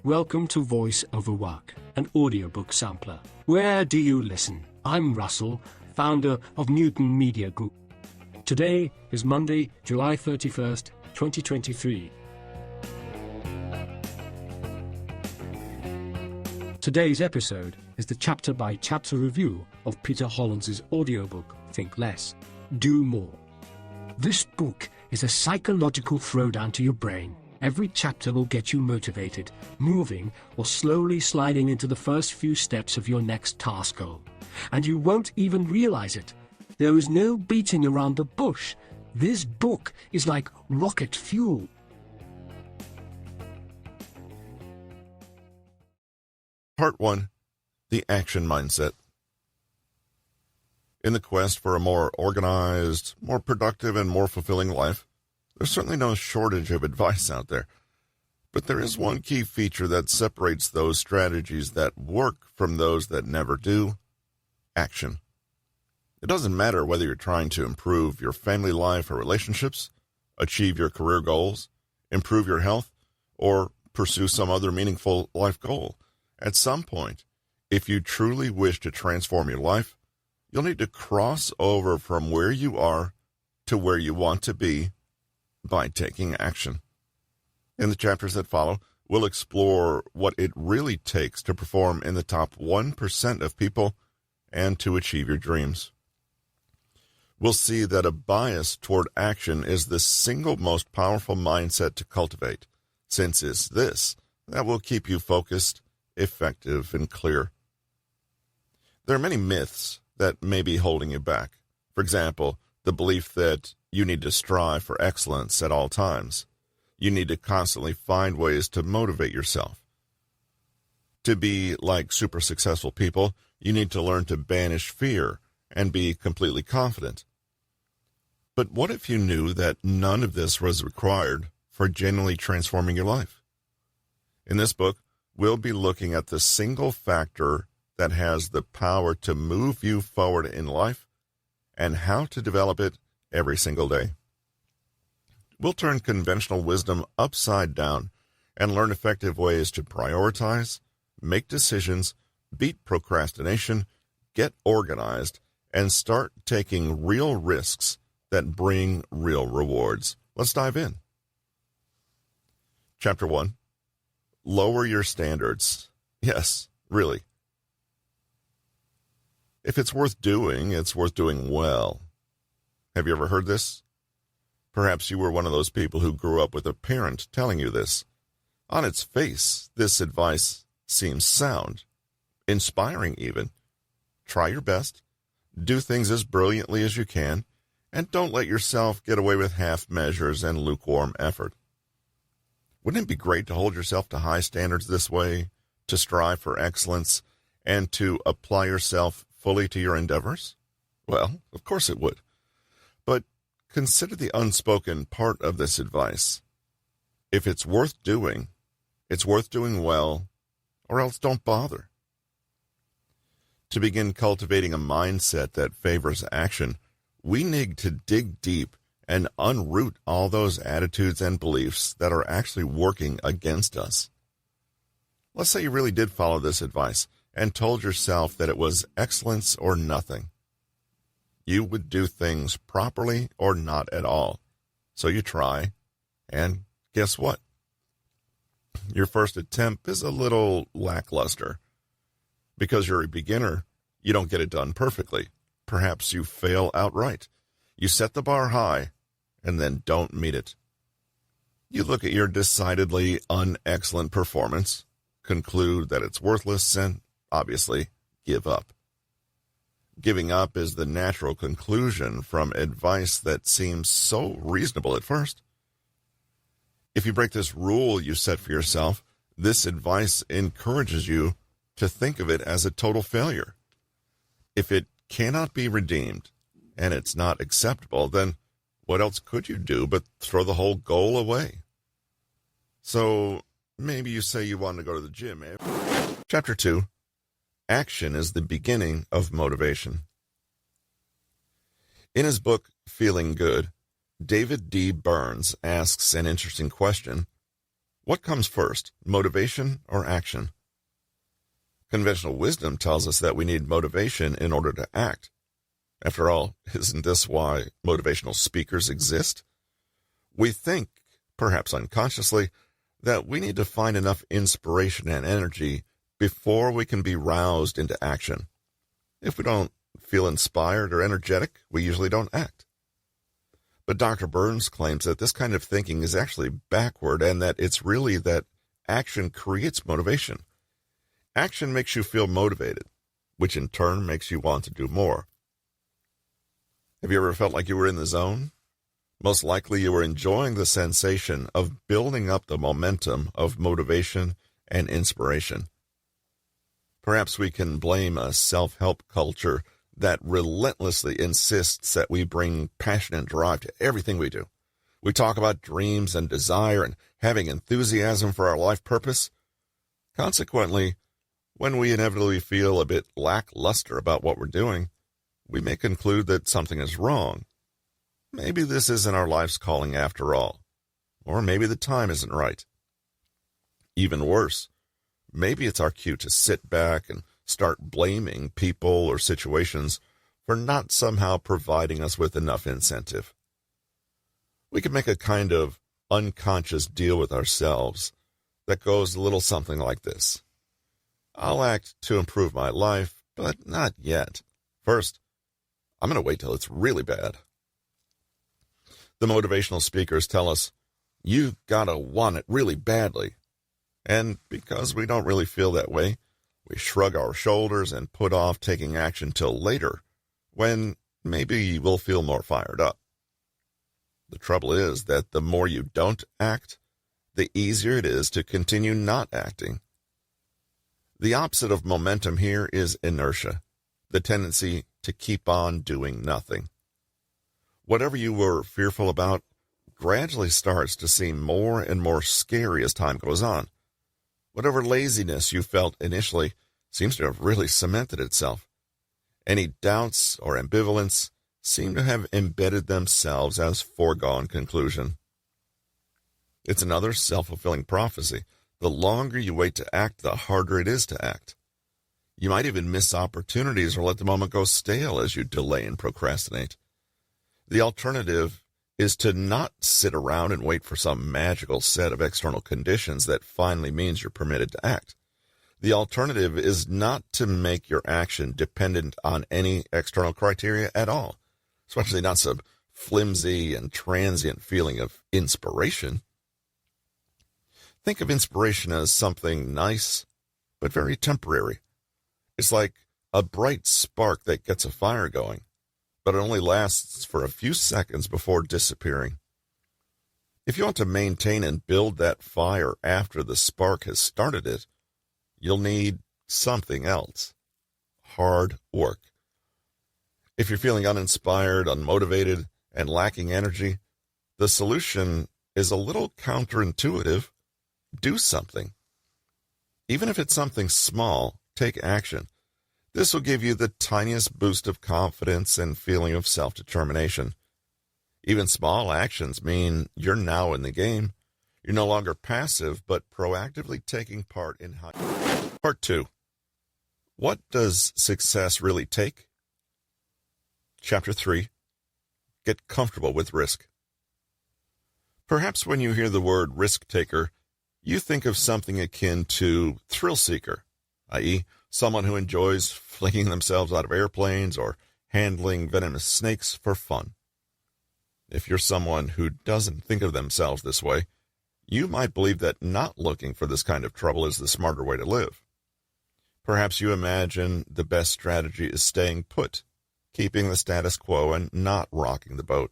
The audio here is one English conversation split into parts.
Welcome to Voice Over Work, an audiobook sampler. Where do you listen? I'm Russell, founder of Newton Media Group. Today is Monday, July 31st, 2023. Today's episode is the chapter-by-chapter review of Peter Hollins' audiobook, Think Less, Do More. This book is a psychological throwdown to your brain. Every chapter will get you motivated, moving, or slowly sliding into the first few steps of your next task goal. And you won't even realize it. There is no beating around the bush. This book is like rocket fuel. Part 1. The Action Mindset. In the quest for a more organized, more productive, and more fulfilling life, there's certainly no shortage of advice out there. But there is one key feature that separates those strategies that work from those that never do: action. It doesn't matter whether you're trying to improve your family life or relationships, achieve your career goals, improve your health, or pursue some other meaningful life goal. At some point, if you truly wish to transform your life, you'll need to cross over from where you are to where you want to be by taking action. In the chapters that follow, we'll explore what it really takes to perform in the top 1% of people and to achieve your dreams. We'll see that a bias toward action is the single most powerful mindset to cultivate, since it's this that will keep you focused, effective, and clear. There are many myths that may be holding you back. For example, the belief that you need to strive for excellence at all times. You need to constantly find ways to motivate yourself. To be like super successful people, you need to learn to banish fear and be completely confident. But what if you knew that none of this was required for genuinely transforming your life? In this book, we'll be looking at the single factor that has the power to move you forward in life and how to develop it every single day. We'll turn conventional wisdom upside down and learn effective ways to prioritize, make decisions, beat procrastination, get organized, and start taking real risks that bring real rewards. Let's dive in. Chapter 1. Lower your standards. Yes, really. If it's worth doing, it's worth doing well. Have you ever heard this? Perhaps you were one of those people who grew up with a parent telling you this. On its face, this advice seems sound, inspiring even. Try your best, do things as brilliantly as you can, and don't let yourself get away with half measures and lukewarm effort. Wouldn't it be great to hold yourself to high standards this way, to strive for excellence, and to apply yourself fully to your endeavors? Well, of course it would. But consider the unspoken part of this advice. If it's worth doing well, or else don't bother. To begin cultivating a mindset that favors action, we need to dig deep and unroot all those attitudes and beliefs that are actually working against us. Let's say you really did follow this advice and told yourself that it was excellence or nothing. You would do things properly or not at all. So you try, and guess what? Your first attempt is a little lackluster. Because you're a beginner, you don't get it done perfectly. Perhaps you fail outright. You set the bar high, and then don't meet it. You look at your decidedly unexcellent performance, conclude that it's worthless, and obviously give up. Giving up is the natural conclusion from advice that seems so reasonable at first. If you break this rule you set for yourself, this advice encourages you to think of it as a total failure. If it cannot be redeemed and it's not acceptable, then what else could you do but throw the whole goal away? So maybe you say you want to go to the gym. Chapter 2. Action is the beginning of motivation. In his book, Feeling Good, David D. Burns asks an interesting question. What comes first, motivation or action? Conventional wisdom tells us that we need motivation in order to act. After all, isn't this why motivational speakers exist? We think, perhaps unconsciously, that we need to find enough inspiration and energy before we can be roused into action. If we don't feel inspired or energetic, we usually don't act. But Dr. Burns claims that this kind of thinking is actually backward and that it's really that action creates motivation. Action makes you feel motivated, which in turn makes you want to do more. Have you ever felt like you were in the zone? Most likely you were enjoying the sensation of building up the momentum of motivation and inspiration. Perhaps we can blame a self-help culture that relentlessly insists that we bring passion and drive to everything we do. We talk about dreams and desire and having enthusiasm for our life purpose. Consequently, when we inevitably feel a bit lackluster about what we're doing, we may conclude that something is wrong. Maybe this isn't our life's calling after all, or maybe the time isn't right. Even worse, maybe it's our cue to sit back and start blaming people or situations for not somehow providing us with enough incentive. We can make a kind of unconscious deal with ourselves that goes a little something like this. I'll act to improve my life, but not yet. First, I'm going to wait till it's really bad. The motivational speakers tell us, you gotta want it really badly. And because we don't really feel that way, we shrug our shoulders and put off taking action till later, when maybe we'll feel more fired up. The trouble is that the more you don't act, the easier it is to continue not acting. The opposite of momentum here is inertia, the tendency to keep on doing nothing. Whatever you were fearful about gradually starts to seem more and more scary as time goes on. Whatever laziness you felt initially seems to have really cemented itself. Any doubts or ambivalence seem to have embedded themselves as foregone conclusion. It's another self-fulfilling prophecy. The longer you wait to act, the harder it is to act. You might even miss opportunities or let the moment go stale as you delay and procrastinate. The alternative is to not sit around and wait for some magical set of external conditions that finally means you're permitted to act. The alternative is not to make your action dependent on any external criteria at all, especially not some flimsy and transient feeling of inspiration. Think of inspiration as something nice, but very temporary. It's like a bright spark that gets a fire going, but it only lasts for a few seconds before disappearing. If you want to maintain and build that fire after the spark has started it, you'll need something else. Hard work. If you're feeling uninspired, unmotivated, and lacking energy, the solution is a little counterintuitive. Do something. Even if it's something small, take action. This will give you the tiniest boost of confidence and feeling of self-determination. Even small actions mean you're now in the game. You're no longer passive, but proactively taking part in high. Part 2. What does success really take? Chapter 3. Get comfortable with risk. Perhaps when you hear the word risk-taker, you think of something akin to thrill-seeker, i.e., someone who enjoys flinging themselves out of airplanes or handling venomous snakes for fun. If you're someone who doesn't think of themselves this way, you might believe that not looking for this kind of trouble is the smarter way to live. Perhaps you imagine the best strategy is staying put, keeping the status quo and not rocking the boat.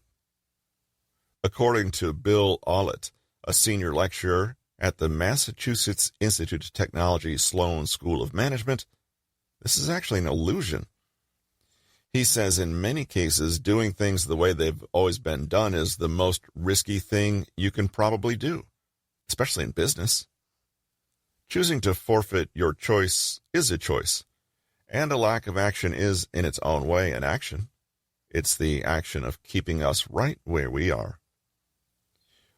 According to Bill Ollett, a senior lecturer at the Massachusetts Institute of Technology Sloan School of Management, this is actually an illusion. He says in many cases, doing things the way they've always been done is the most risky thing you can probably do, especially in business. Choosing to forfeit your choice is a choice, and a lack of action is, in its own way, an action. It's the action of keeping us right where we are.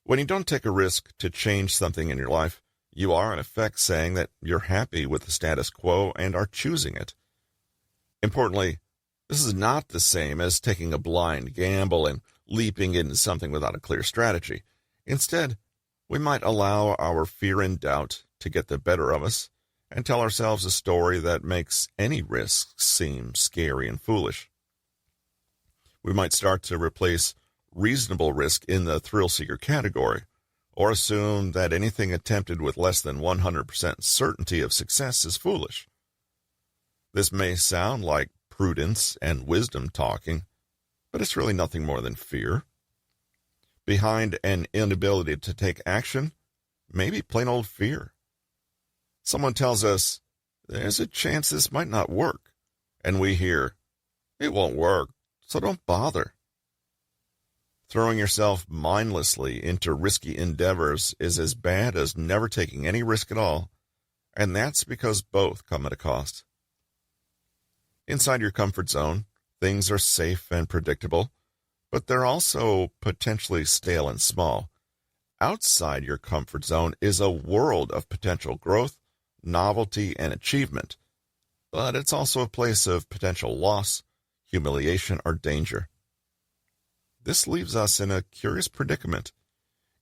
When you don't take a risk to change something in your life, you are in effect saying that you're happy with the status quo and are choosing it. Importantly, this is not the same as taking a blind gamble and leaping into something without a clear strategy. Instead, we might allow our fear and doubt to get the better of us and tell ourselves a story that makes any risk seem scary and foolish. We might start to replace reasonable risk in the thrill-seeker category, or assume that anything attempted with less than 100% certainty of success is foolish. This may sound like prudence and wisdom talking, but it's really nothing more than fear. Behind an inability to take action may be plain old fear. Someone tells us, there's a chance this might not work, and we hear, it won't work, so don't bother. Throwing yourself mindlessly into risky endeavors is as bad as never taking any risk at all, and that's because both come at a cost. Inside your comfort zone, things are safe and predictable, but they're also potentially stale and small. Outside your comfort zone is a world of potential growth, novelty, and achievement, but it's also a place of potential loss, humiliation, or danger. This leaves us in a curious predicament.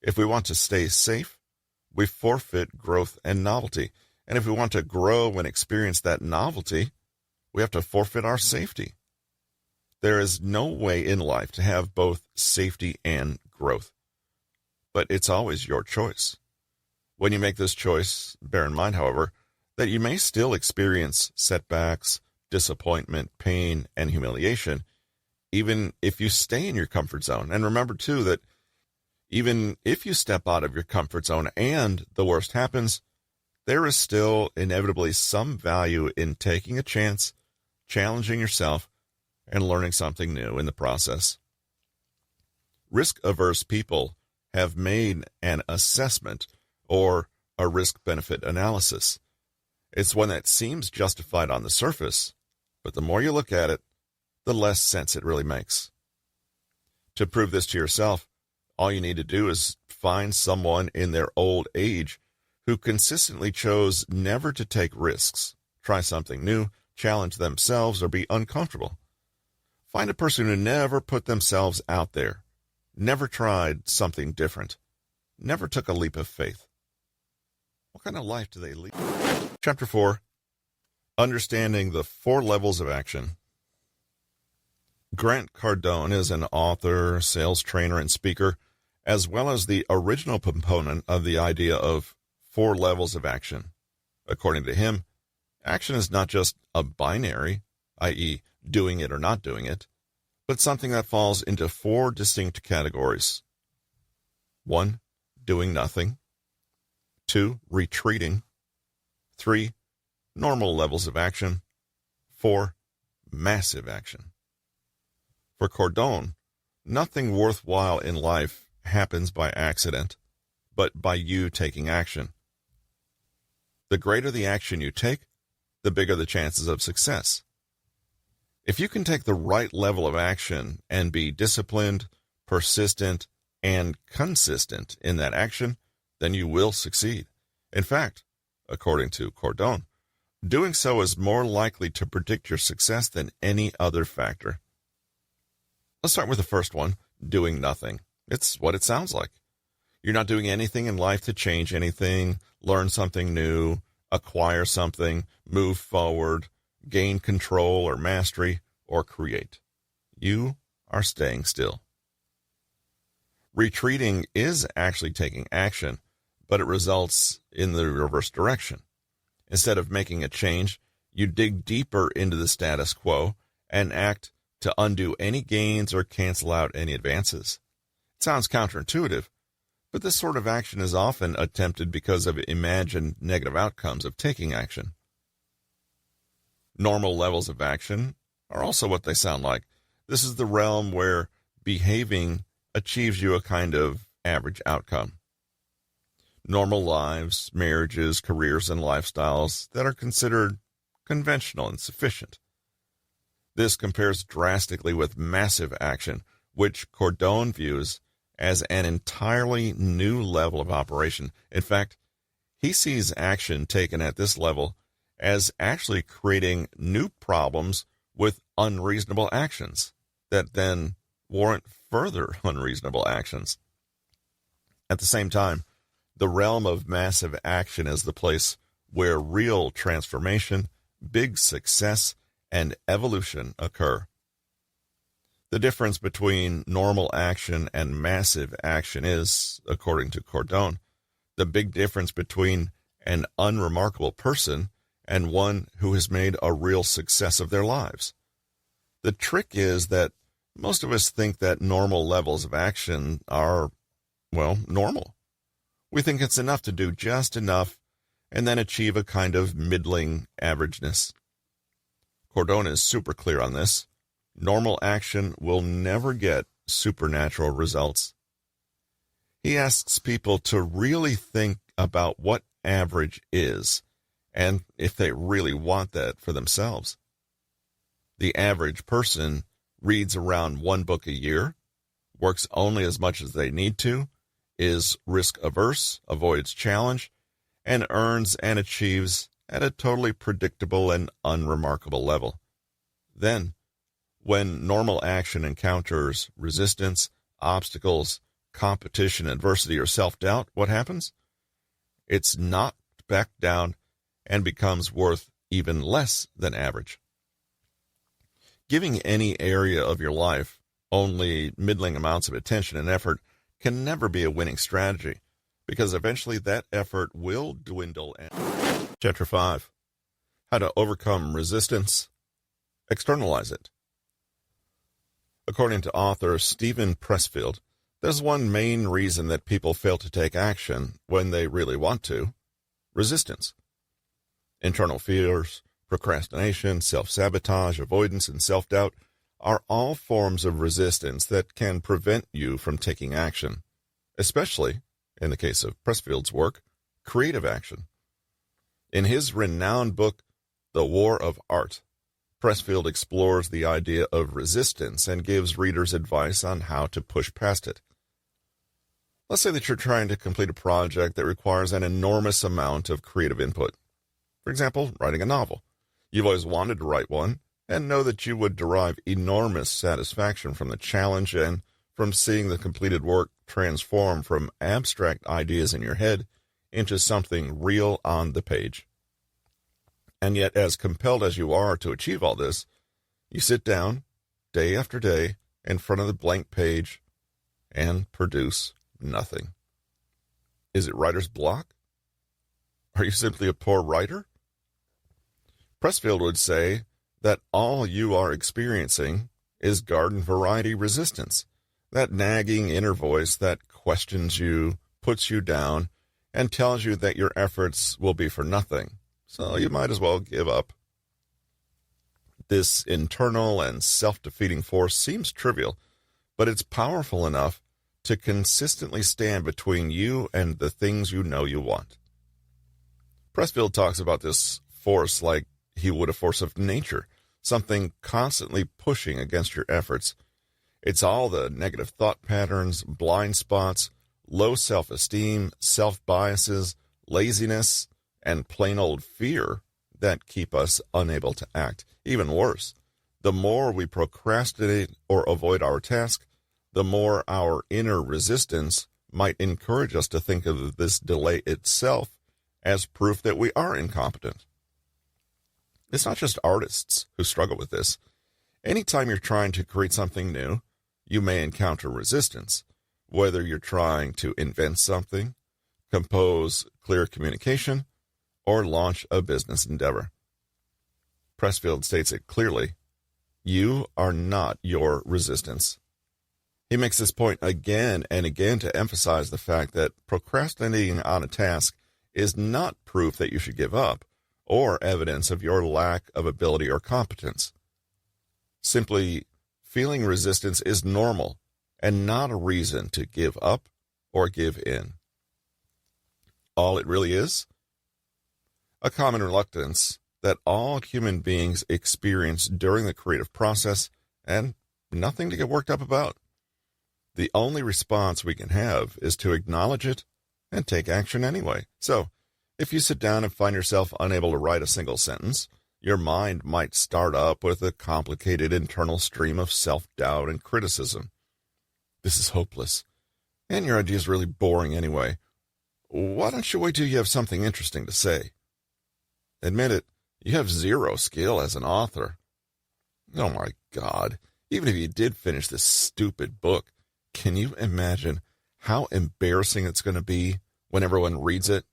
If we want to stay safe, we forfeit growth and novelty. And if we want to grow and experience that novelty, we have to forfeit our safety. There is no way in life to have both safety and growth. But it's always your choice. When you make this choice, bear in mind, however, that you may still experience setbacks, disappointment, pain, and humiliation, even if you stay in your comfort zone. And remember, too, that even if you step out of your comfort zone and the worst happens, there is still inevitably some value in taking a chance, challenging yourself, and learning something new in the process. Risk-averse people have made an assessment or a risk-benefit analysis. It's one that seems justified on the surface, but the more you look at it, the less sense it really makes. To prove this to yourself, all you need to do is find someone in their old age who consistently chose never to take risks, try something new, challenge themselves, or be uncomfortable. Find a person who never put themselves out there, never tried something different, never took a leap of faith. What kind of life do they lead? Chapter 4, Understanding the 4 Levels of Action. Grant Cardone is an author, sales trainer, and speaker, as well as the original proponent of the idea of 4 levels of action. According to him, action is not just a binary, i.e., doing it or not doing it, but something that falls into 4 distinct categories. 1. Doing nothing. 2. Retreating. 3. Normal levels of action. 4. Massive action. For Cardone, nothing worthwhile in life happens by accident, but by you taking action. The greater the action you take, the bigger the chances of success. If you can take the right level of action and be disciplined, persistent, and consistent in that action, then you will succeed. In fact, according to Cardone, doing so is more likely to predict your success than any other factor. Let's start with the first one, doing nothing. It's what it sounds like. You're not doing anything in life to change anything, learn something new, acquire something, move forward, gain control or mastery, or create. You are staying still. Retreating is actually taking action, but it results in the reverse direction. Instead of making a change, you dig deeper into the status quo and act to undo any gains or cancel out any advances. It sounds counterintuitive, but this sort of action is often attempted because of imagined negative outcomes of taking action. Normal levels of action are also what they sound like. This is the realm where behaving achieves you a kind of average outcome. Normal lives, marriages, careers, and lifestyles that are considered conventional and sufficient. This compares drastically with massive action, which Cardone views as an entirely new level of operation. In fact, he sees action taken at this level as actually creating new problems with unreasonable actions that then warrant further unreasonable actions. At the same time, the realm of massive action is the place where real transformation, big success, and evolution occur. The difference between normal action and massive action is, according to Cordone, the big difference between an unremarkable person and one who has made a real success of their lives. The trick is that most of us think that normal levels of action are, normal. We think it's enough to do just enough and then achieve a kind of middling averageness. Cordone is super clear on this. Normal action will never get supernatural results. He asks people to really think about what average is and if they really want that for themselves. The average person reads around one book a year, works only as much as they need to, is risk-averse, avoids challenge, and earns and achieves at a totally predictable and unremarkable level. Then, when normal action encounters resistance, obstacles, competition, adversity, or self-doubt, what happens? It's knocked back down and becomes worth even less than average. Giving any area of your life only middling amounts of attention and effort can never be a winning strategy, because eventually that effort will dwindle. Chapter 5. How to overcome resistance. Externalize it. According to author Steven Pressfield, there's one main reason that people fail to take action when they really want to: resistance. Internal fears, procrastination, self-sabotage, avoidance, and self-doubt are all forms of resistance that can prevent you from taking action, especially, in the case of Pressfield's work, creative action. In his renowned book, The War of Art, Pressfield explores the idea of resistance and gives readers advice on how to push past it. Let's say that you're trying to complete a project that requires an enormous amount of creative input. For example, writing a novel. You've always wanted to write one and know that you would derive enormous satisfaction from the challenge and from seeing the completed work transform from abstract ideas in your head into something real on the page. And yet, as compelled as you are to achieve all this, you sit down, day after day, in front of the blank page and produce nothing. Is it writer's block? Are you simply a poor writer? Pressfield would say that all you are experiencing is garden variety resistance, that nagging inner voice that questions you, puts you down, and tells you that your efforts will be for nothing, so you might as well give up. This internal and self-defeating force seems trivial, but it's powerful enough to consistently stand between you and the things you know you want. Pressfield talks about this force like he would a force of nature, something constantly pushing against your efforts. It's all the negative thought patterns, blind spots, low self-esteem, self-biases, laziness, and plain old fear that keep us unable to act. Even worse, the more we procrastinate or avoid our task, the more our inner resistance might encourage us to think of this delay itself as proof that we are incompetent. It's not just artists who struggle with this. Anytime you're trying to create something new, you may encounter resistance, whether you're trying to invent something, compose clear communication, or launch a business endeavor. Pressfield states it clearly: you are not your resistance. He makes this point again and again to emphasize the fact that procrastinating on a task is not proof that you should give up, or evidence of your lack of ability or competence. Simply, feeling resistance is normal and not a reason to give up or give in. All it really is? A common reluctance that all human beings experience during the creative process, and nothing to get worked up about. The only response we can have is to acknowledge it and take action anyway. So, if you sit down and find yourself unable to write a single sentence, your mind might start up with a complicated internal stream of self-doubt and criticism. This is hopeless, and your idea is really boring anyway. Why don't you wait till you have something interesting to say? Admit it, you have zero skill as an author. Oh my God, even if you did finish this stupid book, can you imagine how embarrassing it's going to be when everyone reads it?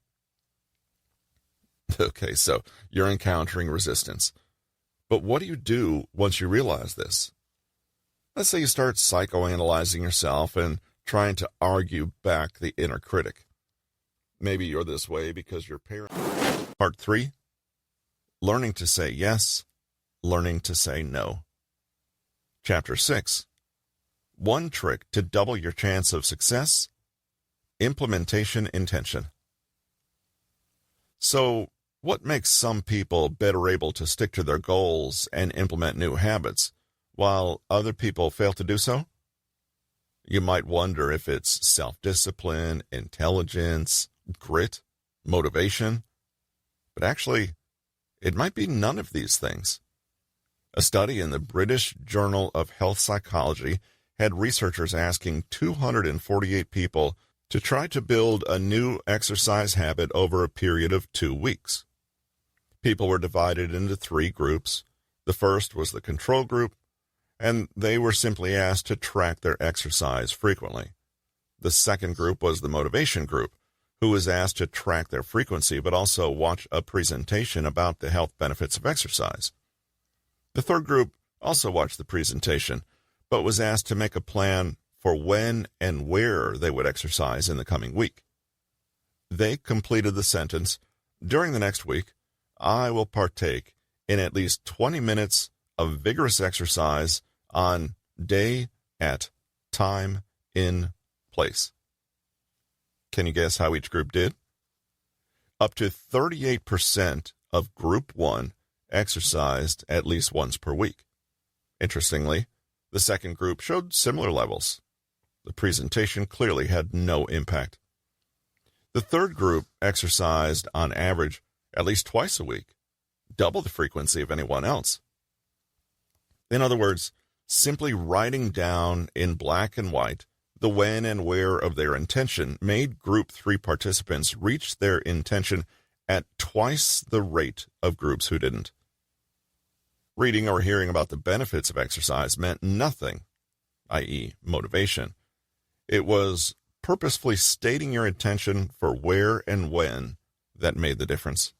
Okay, so you're encountering resistance. But what do you do once you realize this? Let's say you start psychoanalyzing yourself and trying to argue back the inner critic. Maybe you're this way because your parents... Part 3, learning to say yes, learning to say no. Chapter 6, one trick to double your chance of success, implementation intention. So, what makes some people better able to stick to their goals and implement new habits, while other people fail to do so? You might wonder if it's self-discipline, intelligence, grit, motivation. But actually, it might be none of these things. A study in the British Journal of Health Psychology had researchers asking 248 people to try to build a new exercise habit over a period of 2 weeks. People were divided into 3 groups. The first was the control group, and they were simply asked to track their exercise frequently. The second group was the motivation group, who was asked to track their frequency but also watch a presentation about the health benefits of exercise. The third group also watched the presentation, but was asked to make a plan for when and where they would exercise in the coming week. They completed the sentence, "During the next week, I will partake in at least 20 minutes of vigorous exercise on day, at, time, in, place." Can you guess how each group did? Up to 38% of Group 1 exercised at least once per week. Interestingly, the second group showed similar levels. The presentation clearly had no impact. The third group exercised on average at least twice a week, double the frequency of anyone else. In other words, simply writing down in black and white the when and where of their intention made Group 3 participants reach their intention at twice the rate of groups who didn't. Reading or hearing about the benefits of exercise meant nothing, i.e., motivation. It was purposefully stating your intention for where and when that made the difference.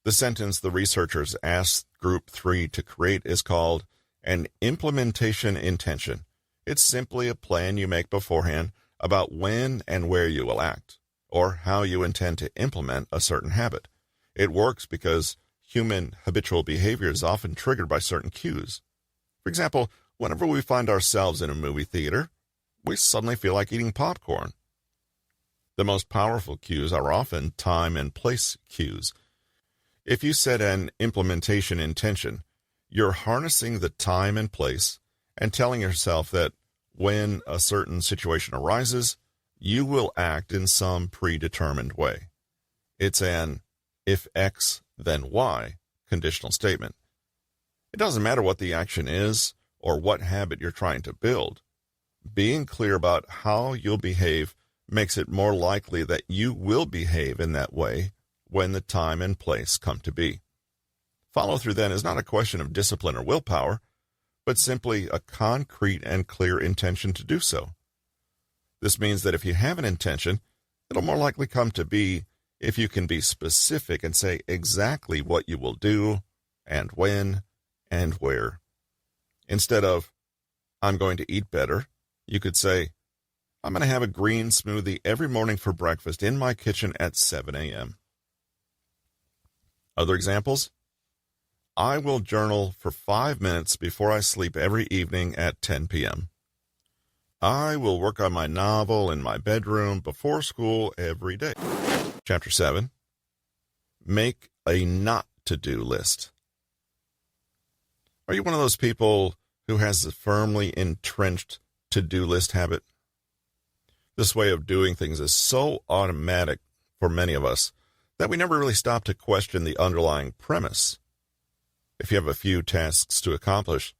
The sentence the researchers asked Group 3 to create is called an implementation intention. It's simply a plan you make beforehand about when and where you will act, or how you intend to implement a certain habit. It works because human habitual behavior is often triggered by certain cues. For example, whenever we find ourselves in a movie theater, we suddenly feel like eating popcorn. The most powerful cues are often time and place cues. If you set an implementation intention, you're harnessing the time and place and telling yourself that when a certain situation arises, you will act in some predetermined way. It's an if X, then Y conditional statement. It doesn't matter what the action is or what habit you're trying to build. Being clear about how you'll behave makes it more likely that you will behave in that way when the time and place come to be. Follow-through then is not a question of discipline or willpower, but simply a concrete and clear intention to do so. This means that if you have an intention, it'll more likely come to be if you can be specific and say exactly what you will do, and when, and where. Instead of, "I'm going to eat better," you could say, "I'm going to have a green smoothie every morning for breakfast in my kitchen at 7 a.m. Other examples? "I will journal for 5 minutes before I sleep every evening at 10 p.m. I will work on my novel in my bedroom before school every day." Chapter 7. Make a not-to-do list. Are you one of those people who has a firmly entrenched to-do list habit? This way of doing things is so automatic for many of us that we never really stop to question the underlying premise. If you have a few tasks to accomplish,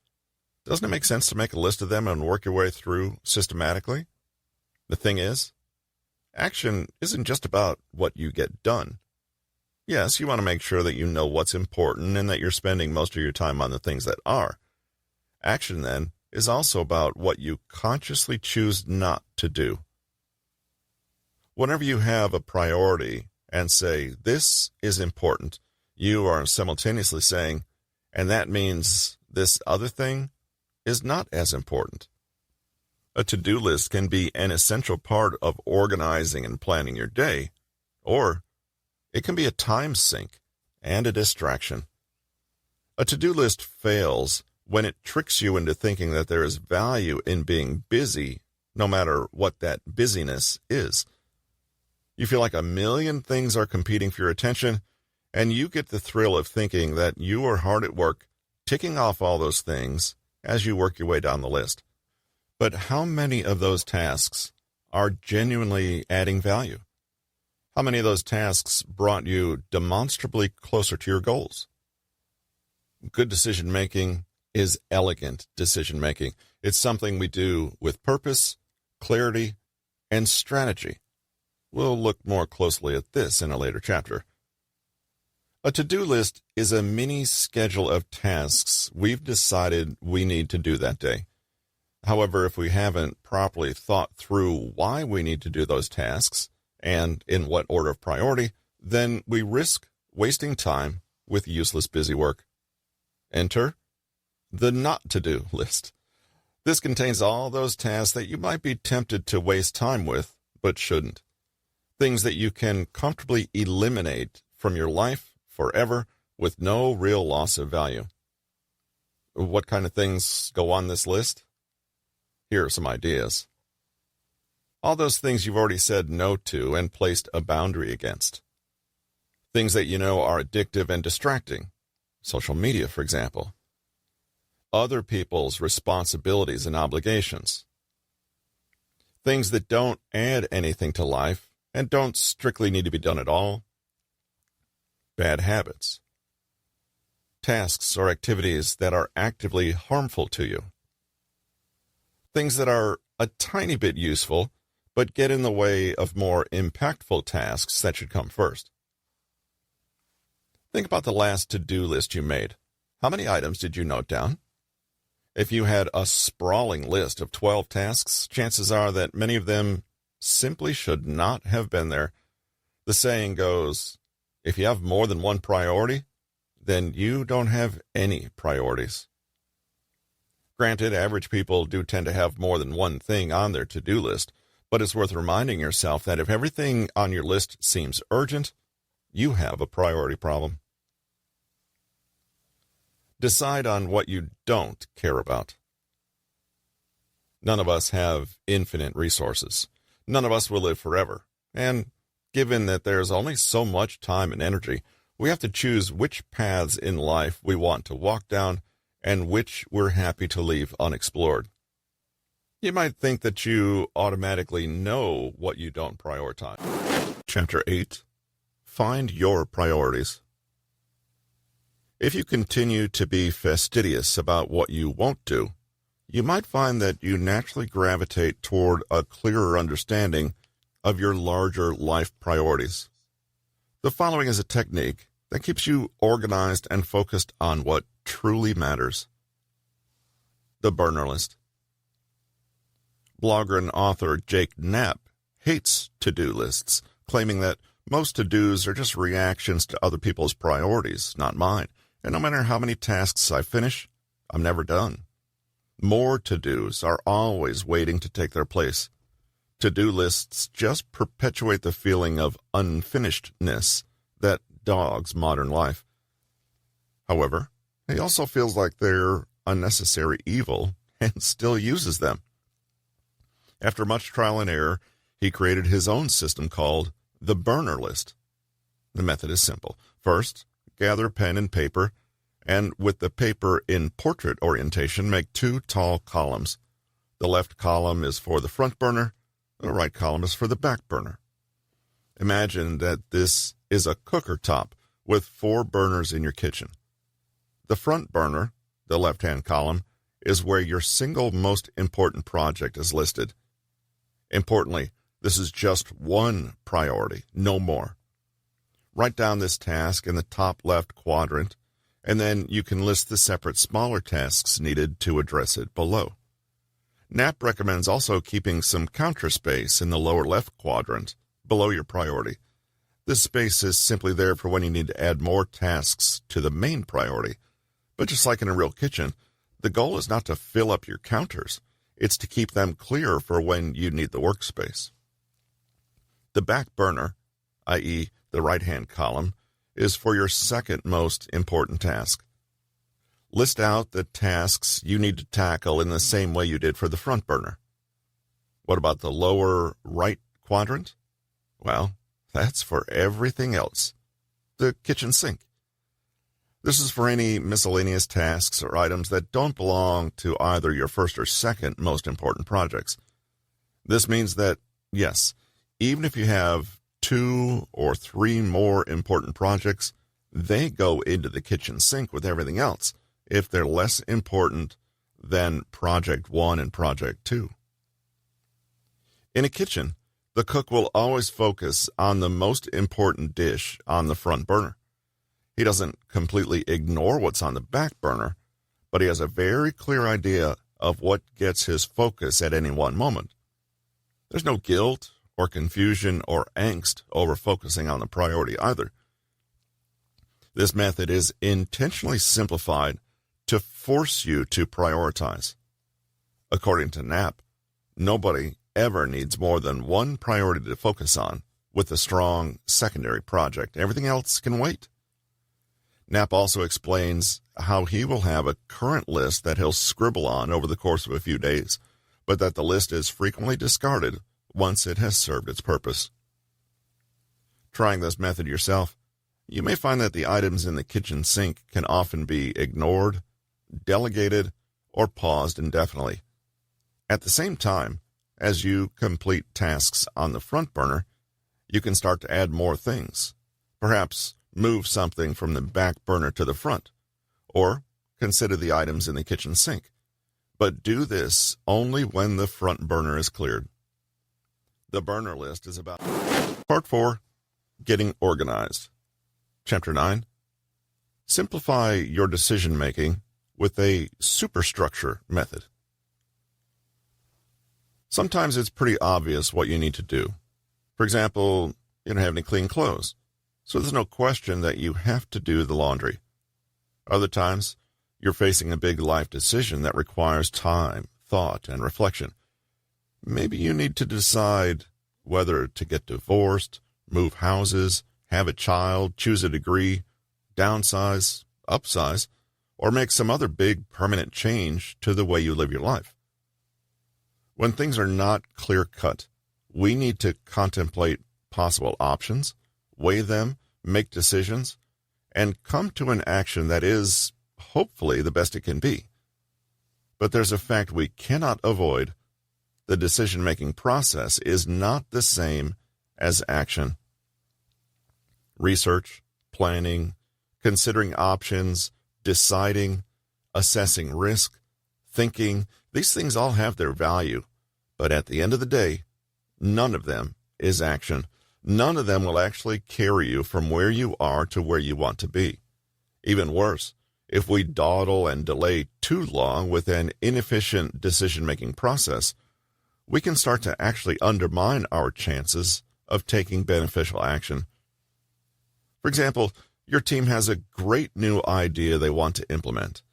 doesn't it make sense to make a list of them and work your way through systematically? The thing is, action isn't just about what you get done. Yes, you want to make sure that you know what's important and that you're spending most of your time on the things that are. Action, then, is also about what you consciously choose not to do. Whenever you have a priority and say, this is important, you are simultaneously saying, and that means this other thing is not as important. A to-do list can be an essential part of organizing and planning your day, or it can be a time sink and a distraction. A to-do list fails when it tricks you into thinking that there is value in being busy, no matter what that busyness is. You feel like a million things are competing for your attention, and you get the thrill of thinking that you are hard at work, ticking off all those things as you work your way down the list. But how many of those tasks are genuinely adding value? How many of those tasks brought you demonstrably closer to your goals? Good decision-making is elegant decision-making. It's something we do with purpose, clarity, and strategy. We'll look more closely at this in a later chapter. A to-do list is a mini schedule of tasks we've decided we need to do that day. However, if we haven't properly thought through why we need to do those tasks and in what order of priority, then we risk wasting time with useless busy work. Enter the not-to-do list. This contains all those tasks that you might be tempted to waste time with, but shouldn't. Things that you can comfortably eliminate from your life forever with no real loss of value. What kind of things go on this list? Here are some ideas. All those things you've already said no to and placed a boundary against. Things that you know are addictive and distracting. Social media, for example. Other people's responsibilities and obligations. Things that don't add anything to life and don't strictly need to be done at all. Bad habits. Tasks or activities that are actively harmful to you. Things that are a tiny bit useful, but get in the way of more impactful tasks that should come first. Think about the last to-do list you made. How many items did you note down? If you had a sprawling list of 12 tasks, chances are that many of them simply should not have been there. The saying goes, if you have more than one priority, then you don't have any priorities. Granted, average people do tend to have more than one thing on their to-do list, but it's worth reminding yourself that if everything on your list seems urgent, you have a priority problem. Decide on what you don't care about. None of us have infinite resources. None of us will live forever. And given that there's only so much time and energy, we have to choose which paths in life we want to walk down and which we're happy to leave unexplored. You might think that you automatically know what you don't prioritize. Chapter 8. Find your priorities. If you continue to be fastidious about what you won't do, you might find that you naturally gravitate toward a clearer understanding of your larger life priorities. The following is a technique that keeps you organized and focused on what truly matters. The burner list. Blogger and author Jake Knapp hates to-do lists, claiming that most to-dos are just reactions to other people's priorities, not mine, and no matter how many tasks I finish, I'm never done. More to-dos are always waiting to take their place. To-do lists just perpetuate the feeling of unfinishedness that dogs modern life. However, he also feels like they're unnecessary evil and still uses them. After much trial and error, he created his own system called the burner list. The method is simple. First, gather pen and paper, and with the paper in portrait orientation, make 2 tall columns. The left column is for the front burner, the right column is for the back burner. Imagine that this is a cooker top with 4 burners in your kitchen. The front burner, the left-hand column, is where your single most important project is listed. Importantly, this is just one priority, no more. Write down this task in the top left quadrant, and then you can list the separate smaller tasks needed to address it below. Knapp recommends also keeping some counter space in the lower left quadrant, below your priority. This space is simply there for when you need to add more tasks to the main priority. But just like in a real kitchen, the goal is not to fill up your counters. It's to keep them clear for when you need the workspace. The back burner, i.e. the right-hand column, is for your second most important task. List out the tasks you need to tackle in the same way you did for the front burner. What about the lower right quadrant? Well, that's for everything else. The kitchen sink. This is for any miscellaneous tasks or items that don't belong to either your first or second most important projects. This means that, yes, even if you have 2 or 3 more important projects, they go into the kitchen sink with everything else if they're less important than Project 1 and Project 2. In a kitchen, the cook will always focus on the most important dish on the front burner. He doesn't completely ignore what's on the back burner, but he has a very clear idea of what gets his focus at any one moment. There's no guilt or confusion or angst over focusing on the priority either. This method is intentionally simplified to force you to prioritize. According to Knapp, nobody ever needs more than one priority to focus on with a strong secondary project. Everything else can wait. Knapp also explains how he will have a current list that he'll scribble on over the course of a few days, but that the list is frequently discarded once it has served its purpose. Trying this method yourself, you may find that the items in the kitchen sink can often be ignored, delegated, or paused indefinitely. At the same time, as you complete tasks on the front burner, you can start to add more things. Perhaps move something from the back burner to the front, or consider the items in the kitchen sink. But do this only when the front burner is cleared. The burner list is about Part 4, Getting Organized. Chapter 9, Simplify your decision-making with a superstructure method. Sometimes it's pretty obvious what you need to do. For example, you don't have any clean clothes, so there's no question that you have to do the laundry. Other times, you're facing a big life decision that requires time, thought, and reflection. Maybe you need to decide whether to get divorced, move houses, have a child, choose a degree, downsize, upsize, or make some other big permanent change to the way you live your life. When things are not clear-cut, we need to contemplate possible options, weigh them, make decisions, and come to an action that is, hopefully, the best it can be. But there's a fact we cannot avoid. The decision-making process is not the same as action. Research, planning, considering options, deciding, assessing risk, thinking, these things all have their value. But at the end of the day, none of them is action. None of them will actually carry you from where you are to where you want to be. Even worse, if we dawdle and delay too long with an inefficient decision-making process, we can start to actually undermine our chances of taking beneficial action. For example, your team has a great new idea they want to implement,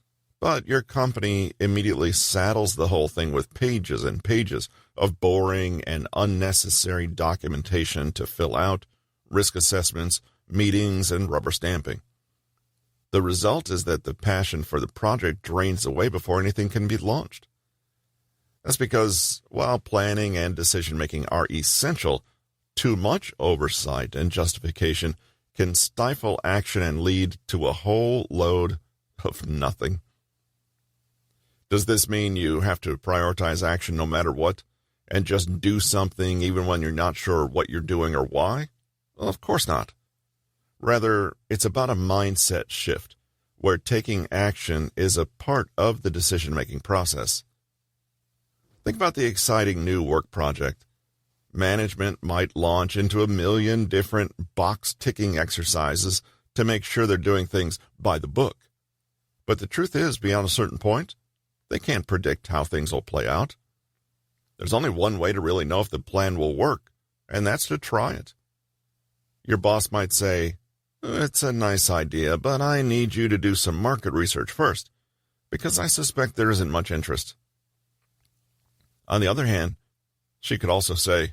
but your company immediately saddles the whole thing with pages and pages of boring and unnecessary documentation to fill out, risk assessments, meetings, and rubber stamping. The result is that the passion for the project drains away before anything can be launched. That's because, while planning and decision-making are essential, too much oversight and justification can stifle action and lead to a whole load of nothing. Does this mean you have to prioritize action no matter what, and just do something even when you're not sure what you're doing or why? Well, of course not. Rather, it's about a mindset shift, where taking action is a part of the decision-making process. Think about the exciting new work project. Management might launch into a million different box-ticking exercises to make sure they're doing things by the book. But the truth is, beyond a certain point, they can't predict how things will play out. There's only one way to really know if the plan will work, and that's to try it. Your boss might say, "It's a nice idea, but I need you to do some market research first, because I suspect there isn't much interest." On the other hand, she could also say,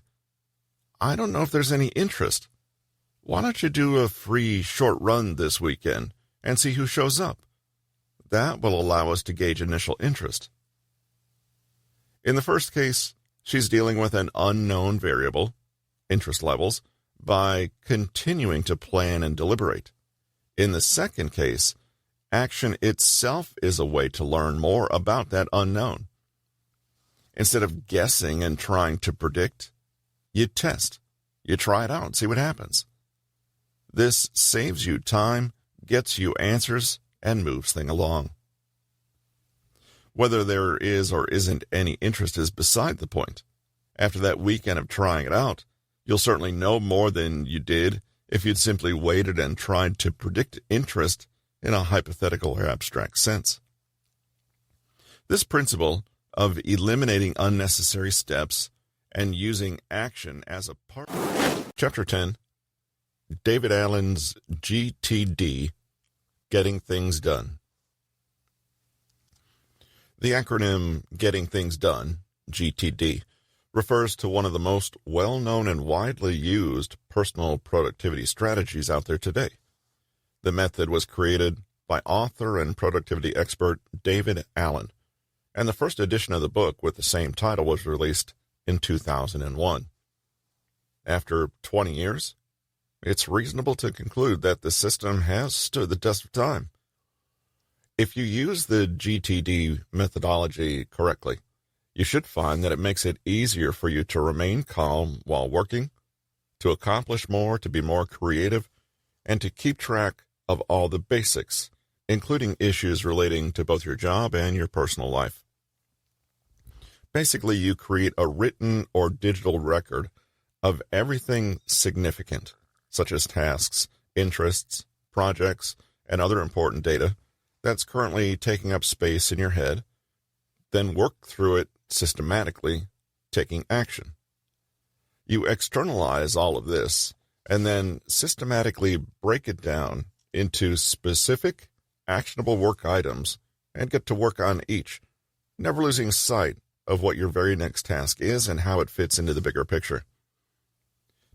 "I don't know if there's any interest. Why don't you do a free short run this weekend and see who shows up? That will allow us to gauge initial interest." In the first case, she's dealing with an unknown variable, interest levels, by continuing to plan and deliberate. In the second case, action itself is a way to learn more about that unknown. Instead of guessing and trying to predict, you test. You try it out and see what happens. This saves you time, gets you answers, and moves things along. Whether there is or isn't any interest is beside the point. After that weekend of trying it out, you'll certainly know more than you did if you'd simply waited and tried to predict interest in a hypothetical or abstract sense. This principle of eliminating unnecessary steps and using action as a part. Chapter 10, David Allen's GTD, Getting Things Done. The acronym Getting Things Done, GTD, refers to one of the most well-known and widely used personal productivity strategies out there today. The method was created by author and productivity expert David Allen, and the first edition of the book with the same title was released in 2001. After 20 years, it's reasonable to conclude that the system has stood the test of time. If you use the GTD methodology correctly, you should find that it makes it easier for you to remain calm while working, to accomplish more, to be more creative, and to keep track of all the basics, including issues relating to both your job and your personal life. Basically, you create a written or digital record of everything significant, such as tasks, interests, projects, and other important data that's currently taking up space in your head, then work through it systematically, taking action. You externalize all of this, and then systematically break it down into specific, actionable work items and get to work on each, never losing sight of what your very next task is and how it fits into the bigger picture.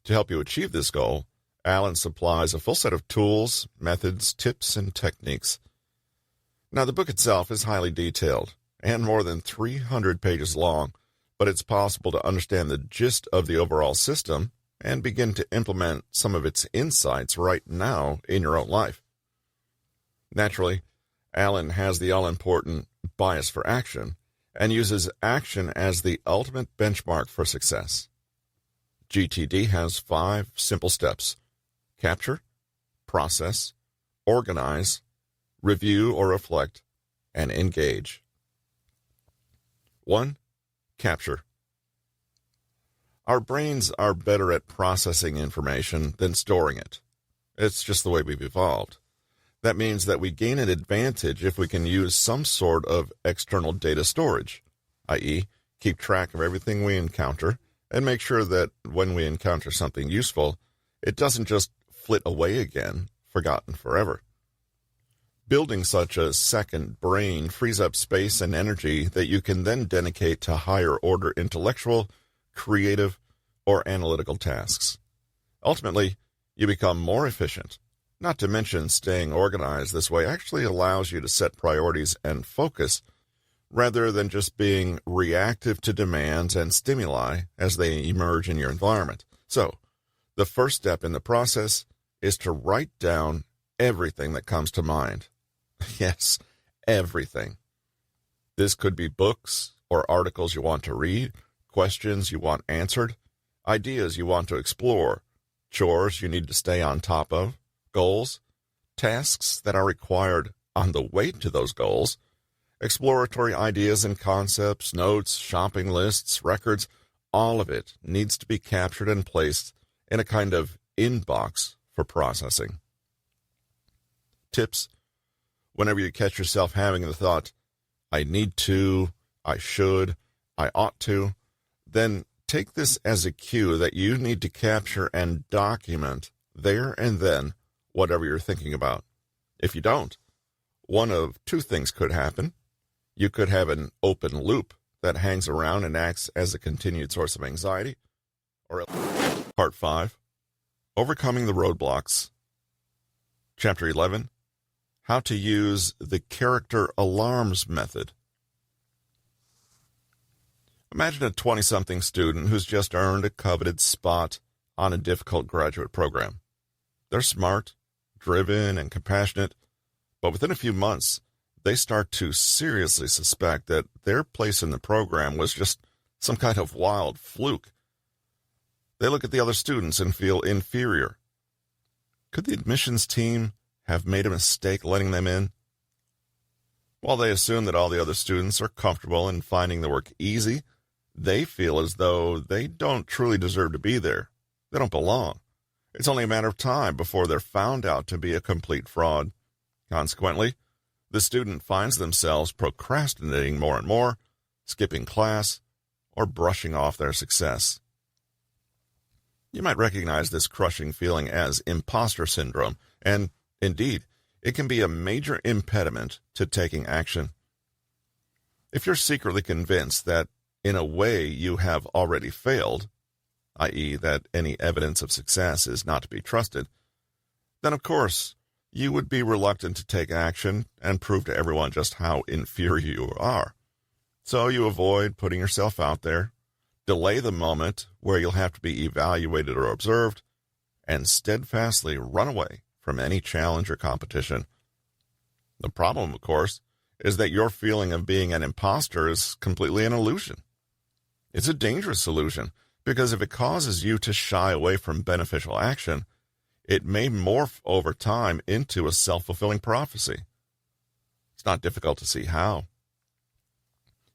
To help you achieve this goal, Allen supplies a full set of tools, methods, tips, and techniques. Now, the book itself is highly detailed and more than 300 pages long, but it's possible to understand the gist of the overall system and begin to implement some of its insights right now in your own life. Naturally, Allen has the all-important bias for action and uses action as the ultimate benchmark for success. GTD has 5 simple steps: capture, process, organize, review or reflect, and engage. 1. Capture. Our brains are better at processing information than storing it. It's just the way we've evolved. That means that we gain an advantage if we can use some sort of external data storage, i.e., keep track of everything we encounter and make sure that when we encounter something useful, it doesn't just flit away again, forgotten forever. Building such a second brain frees up space and energy that you can then dedicate to higher-order intellectual, creative, or analytical tasks. Ultimately, you become more efficient. Not to mention, staying organized this way actually allows you to set priorities and focus, rather than just being reactive to demands and stimuli as they emerge in your environment. So, the first step in the process is to write down everything that comes to mind. Yes, everything. This could be books or articles you want to read, questions you want answered, ideas you want to explore, chores you need to stay on top of, goals, tasks that are required on the way to those goals, exploratory ideas and concepts, notes, shopping lists, records. All of it needs to be captured and placed in a kind of inbox for processing. Tips: whenever you catch yourself having the thought, I need to, I should, I ought to, then take this as a cue that you need to capture and document there and then whatever you're thinking about. If you don't, one of two things could happen. You could have an open loop that hangs around and acts as a continued source of anxiety. Or Part 5, Overcoming the Roadblocks. Chapter 11, How to Use the Character Alarms Method. Imagine a 20-something student who's just earned a coveted spot on a difficult graduate program. They're smart, driven, and compassionate, but within a few months, they start to seriously suspect that their place in the program was just some kind of wild fluke. They look at the other students and feel inferior. Could the admissions team have made a mistake letting them in? While they assume that all the other students are comfortable in finding the work easy, they feel as though they don't truly deserve to be there. They don't belong. It's only a matter of time before they're found out to be a complete fraud. Consequently, the student finds themselves procrastinating more and more, skipping class, or brushing off their success. You might recognize this crushing feeling as imposter syndrome, and indeed, it can be a major impediment to taking action. If you're secretly convinced that in a way you have already failed, i.e., that any evidence of success is not to be trusted, then of course you would be reluctant to take action and prove to everyone just how inferior you are. So you avoid putting yourself out there, delay the moment where you'll have to be evaluated or observed, and steadfastly run away from any challenge or competition. The problem, of course, is that your feeling of being an imposter is completely an illusion. It's a dangerous illusion, because if it causes you to shy away from beneficial action, it may morph over time into a self-fulfilling prophecy. It's not difficult to see how.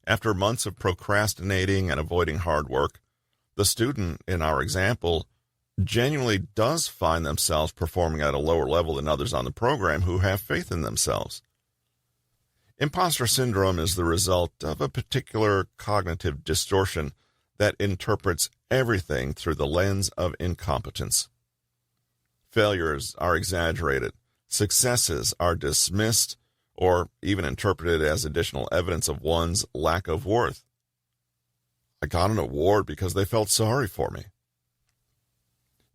After months of procrastinating and avoiding hard work, the student in our example genuinely does find themselves performing at a lower level than others on the program who have faith in themselves. Imposter syndrome is the result of a particular cognitive distortion that interprets everything through the lens of incompetence. Failures are exaggerated, successes are dismissed, or even interpreted as additional evidence of one's lack of worth. I got an award because they felt sorry for me.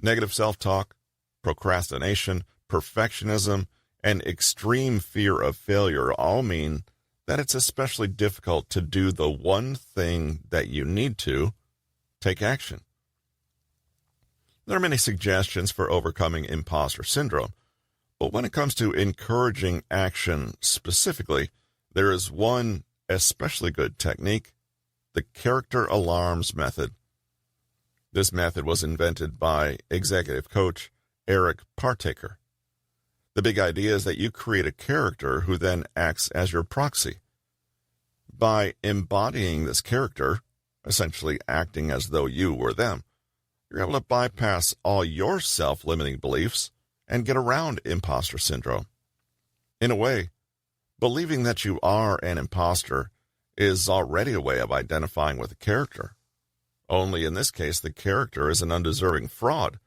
Negative self-talk, procrastination, perfectionism, and extreme fear of failure all mean that it's especially difficult to do the one thing that you need to, take action. There are many suggestions for overcoming imposter syndrome, but when it comes to encouraging action specifically, there is one especially good technique, the character alarms method. This method was invented by executive coach Eric Partaker. The big idea is that you create a character who then acts as your proxy. By embodying this character, essentially acting as though you were them, you're able to bypass all your self-limiting beliefs and get around imposter syndrome. In a way, believing that you are an imposter is already a way of identifying with a character. Only in this case, the character is an undeserving fraud.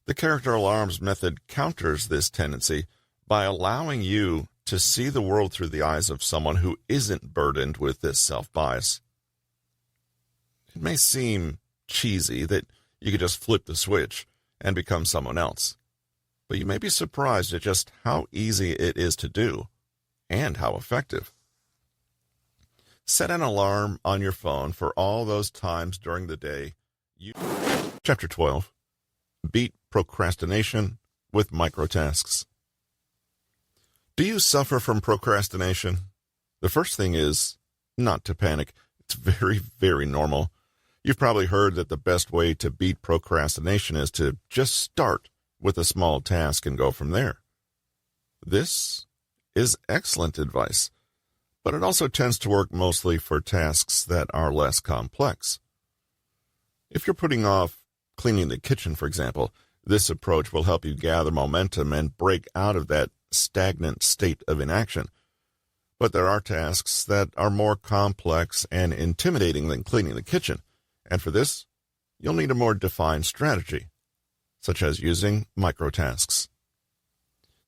The character alarms method counters this tendency by allowing you to see the world through the eyes of someone who isn't burdened with this self-bias. It may seem cheesy that you could just flip the switch and become someone else, but you may be surprised at just how easy it is to do and how effective. Set an alarm on your phone for all those times during the day you... Chapter 12. Beat procrastination with microtasks. Do you suffer from procrastination? The first thing is not to panic. It's very, very normal. You've probably heard that the best way to beat procrastination is to just start with a small task and go from there. This is excellent advice, but it also tends to work mostly for tasks that are less complex. If you're putting off cleaning the kitchen, for example, this approach will help you gather momentum and break out of that stagnant state of inaction. But there are tasks that are more complex and intimidating than cleaning the kitchen, and for this, you'll need a more defined strategy, such as using microtasks.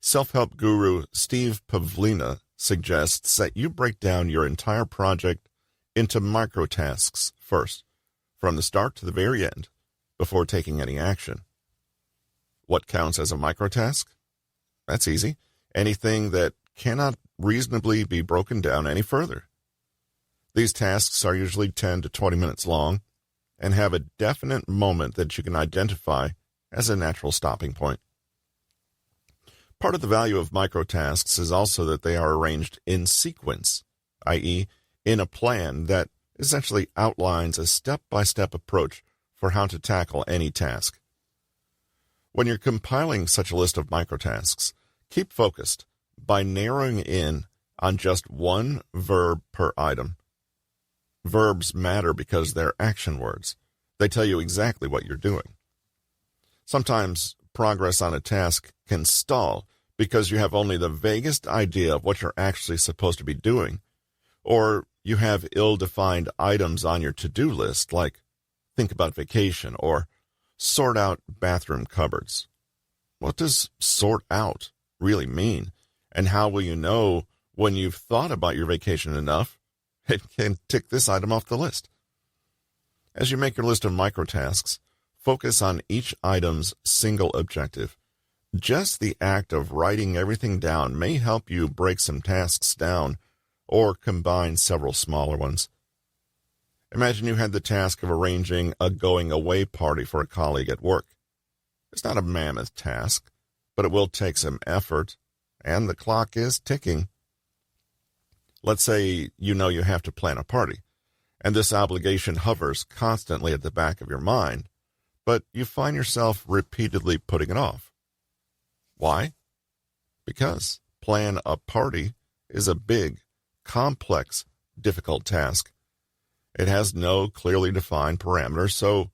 Self-help guru Steve Pavlina suggests that you break down your entire project into microtasks first, from the start to the very end, before taking any action. What counts as a microtask? That's easy. Anything that cannot reasonably be broken down any further. These tasks are usually 10 to 20 minutes long and have a definite moment that you can identify as a natural stopping point. Part of the value of microtasks is also that they are arranged in sequence, i.e., in a plan that essentially outlines a step-by-step approach for how to tackle any task. When you're compiling such a list of microtasks, keep focused by narrowing in on just one verb per item. Verbs matter because they're action words. They tell you exactly what you're doing. Sometimes progress on a task can stall because you have only the vaguest idea of what you're actually supposed to be doing, or you have ill-defined items on your to-do list, like think about vacation or sort out bathroom cupboards. What does sort out really mean? And how will you know when you've thought about your vacation enough and can tick this item off the list? As you make your list of microtasks, focus on each item's single objective. Just the act of writing everything down may help you break some tasks down or combine several smaller ones. Imagine you had the task of arranging a going-away party for a colleague at work. It's not a mammoth task, but it will take some effort, and the clock is ticking. Let's say you know you have to plan a party, and this obligation hovers constantly at the back of your mind, but you find yourself repeatedly putting it off. Why? Because plan a party is a big, complex, difficult task. It has no clearly defined parameters, so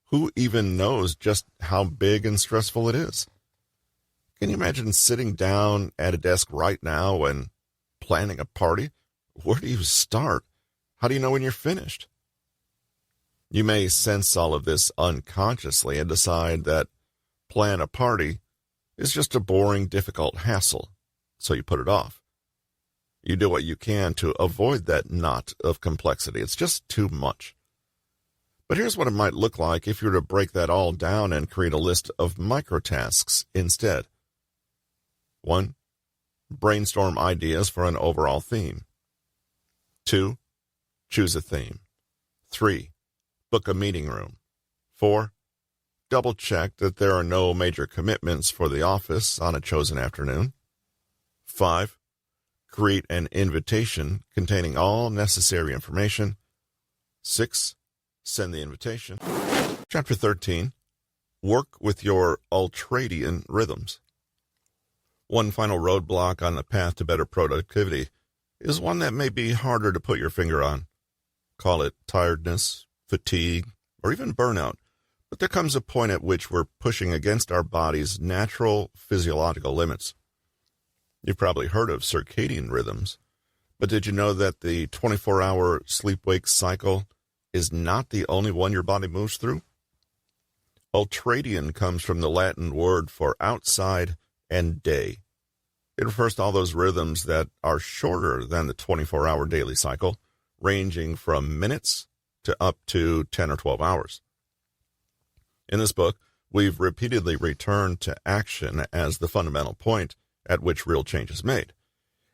who even knows just how big and stressful it is? Can you imagine sitting down at a desk right now and planning a party? Where do you start? How do you know when you're finished? You may sense all of this unconsciously and decide that plan a party is just a boring, difficult hassle, so you put it off. You do what you can to avoid that knot of complexity. It's just too much. But here's what it might look like if you were to break that all down and create a list of microtasks instead. 1. Brainstorm ideas for an overall theme. 2. Choose a theme. 3. Book a meeting room. 4. Double-check that there are no major commitments for the office on a chosen afternoon. 5. Create an invitation containing all necessary information. 6. Send the invitation. Chapter 13. Work with your ultradian rhythms. One final roadblock on the path to better productivity is one that may be harder to put your finger on. Call it tiredness, fatigue, or even burnout. But there comes a point at which we're pushing against our body's natural physiological limits. You've probably heard of circadian rhythms, but did you know that the 24-hour sleep-wake cycle is not the only one your body moves through? Ultradian comes from the Latin word for outside and day. It refers to all those rhythms that are shorter than the 24-hour daily cycle, ranging from minutes to up to 10 or 12 hours. In this book, we've repeatedly returned to action as the fundamental point at which real change is made,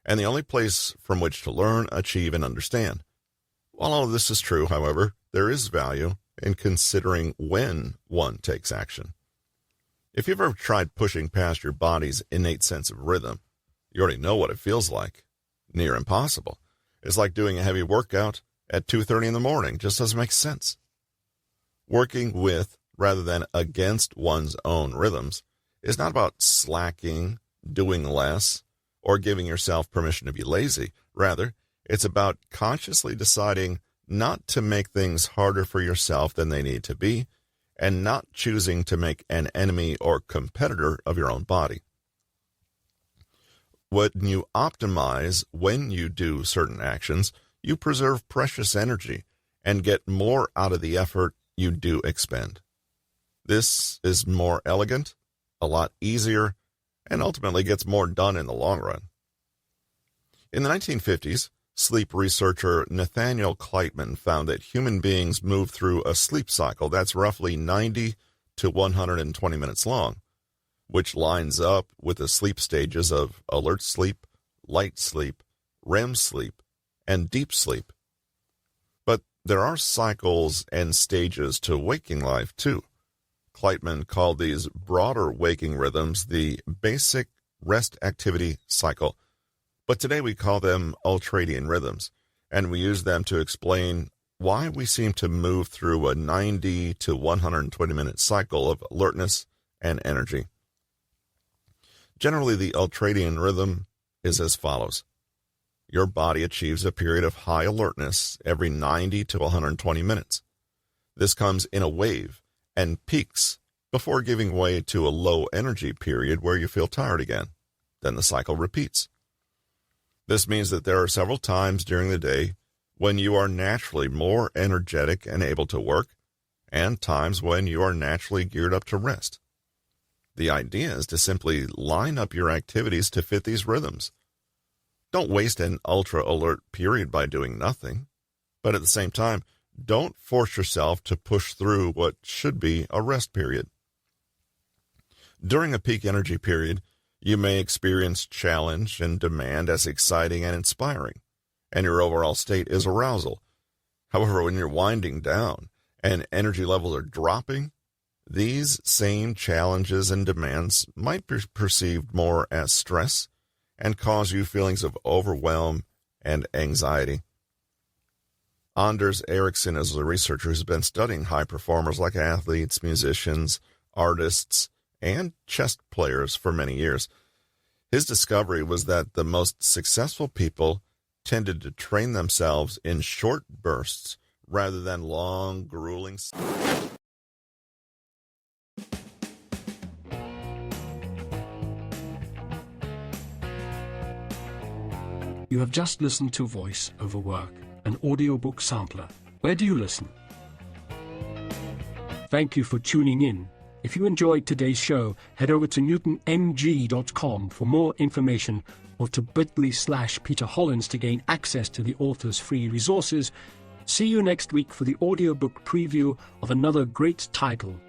and the only place from which to learn, achieve, and understand. While all of this is true, however, there is value in considering when one takes action. If you've ever tried pushing past your body's innate sense of rhythm, you already know what it feels like. Near impossible. It's like doing a heavy workout at 2:30 in the morning. Just doesn't make sense. Working with rather than against one's own rhythms is not about slacking, doing less, or giving yourself permission to be lazy. Rather, it's about consciously deciding not to make things harder for yourself than they need to be, and not choosing to make an enemy or competitor of your own body. When you optimize when you do certain actions, you preserve precious energy and get more out of the effort you do expend. This is more elegant, a lot easier, and ultimately gets more done in the long run. In the 1950s, sleep researcher Nathaniel Kleitman found that human beings move through a sleep cycle that's roughly 90 to 120 minutes long, which lines up with the sleep stages of alert sleep, light sleep, REM sleep, and deep sleep. But there are cycles and stages to waking life, too. Kleitman called these broader waking rhythms the basic rest activity cycle, but today we call them ultradian rhythms, and we use them to explain why we seem to move through a 90 to 120-minute cycle of alertness and energy. Generally, the ultradian rhythm is as follows. Your body achieves a period of high alertness every 90 to 120 minutes. This comes in a wave and peaks before giving way to a low energy period where you feel tired again. Then the cycle repeats. This means that there are several times during the day when you are naturally more energetic and able to work, and times when you are naturally geared up to rest. The idea is to simply line up your activities to fit these rhythms. Don't waste an ultra-alert period by doing nothing, but at the same time, don't force yourself to push through what should be a rest period. During a peak energy period, you may experience challenge and demand as exciting and inspiring, and your overall state is arousal. However, when you're winding down and energy levels are dropping, these same challenges and demands might be perceived more as stress and cause you feelings of overwhelm and anxiety. Anders Ericsson is a researcher who's been studying high performers like athletes, musicians, artists, and chess players for many years. His discovery was that the most successful people tended to train themselves in short bursts rather than long, grueling. You have just listened to Voice Over Work, an audiobook sampler. Where do you listen? Thank you for tuning in. If you enjoyed today's show, head over to newtonmg.com for more information, or to bit.ly/Peter Hollins to gain access to the author's free resources. See you next week for the audiobook preview of another great title